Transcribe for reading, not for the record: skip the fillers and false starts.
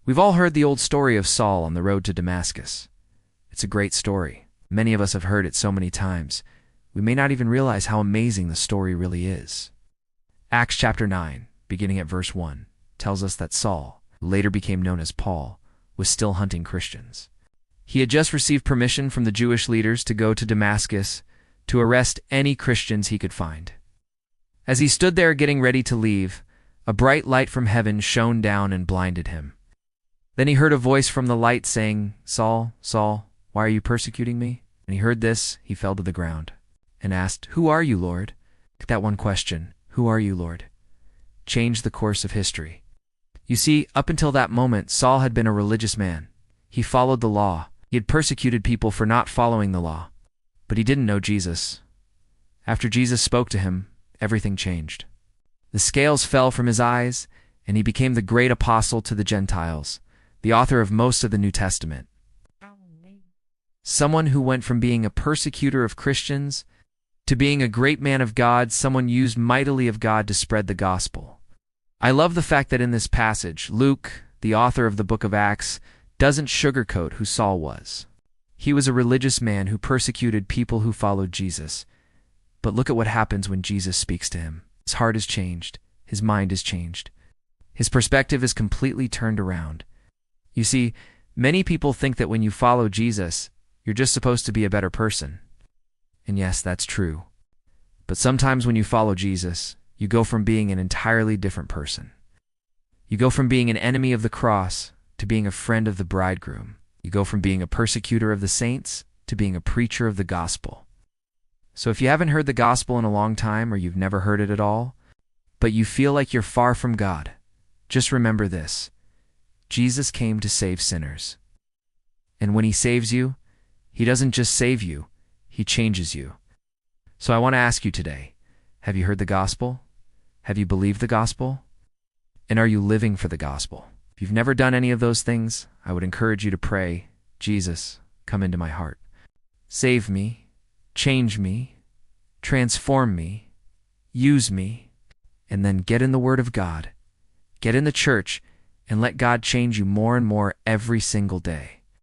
We've all heard the old story of Saul on the road to Damascus. It's a great story. Many of us have heard it so many times, we may not even realize how amazing the story really is. Acts chapter 9, beginning at verse 1, tells us that Saul, who later became known as Paul, was still hunting Christians. He had just received permission from the Jewish leaders to go to Damascus to arrest any Christians he could find. As he stood there getting ready to leave, a bright light from heaven shone down and blinded him. Then he heard a voice from the light saying, "Saul, Saul, why are you persecuting me?" When he heard this, he fell to the ground and asked, "Who are you, Lord?" That one question, "Who are you, Lord?" changed the course of history. You see, up until that moment, Saul had been a religious man. He followed the law. He had persecuted people for not following the law. But he didn't know Jesus. After Jesus spoke to him, everything changed. The scales fell from his eyes, and he became the great apostle to the Gentiles, the author of most of the New Testament. Someone who went from being a persecutor of Christians to being a great man of God, someone used mightily of God to spread the gospel. I love the fact that in this passage, Luke, the author of the book of Acts, doesn't sugarcoat who Saul was. He was a religious man who persecuted people who followed Jesus. But look at what happens when Jesus speaks to him. His heart is changed. His mind is changed. His perspective is completely turned around. You see, many people think that when you follow Jesus, you're just supposed to be a better person. And yes, that's true. But sometimes when you follow Jesus, you go from being an entirely different person. You go from being an enemy of the cross to being a friend of the bridegroom. You go from being a persecutor of the saints to being a preacher of the gospel. So if you haven't heard the gospel in a long time, or you've never heard it at all, but you feel like you're far from God, just remember this: Jesus came to save sinners. And when he saves you, he doesn't just save you, he changes you. So I want to ask you today, have you heard the gospel? Have you believed the gospel? And are you living for the gospel? If you've never done any of those things, I would encourage you to pray, "Jesus, come into my heart. Save me, change me, transform me, use me," and then get in the Word of God, get in the church, and let God change you more and more every single day.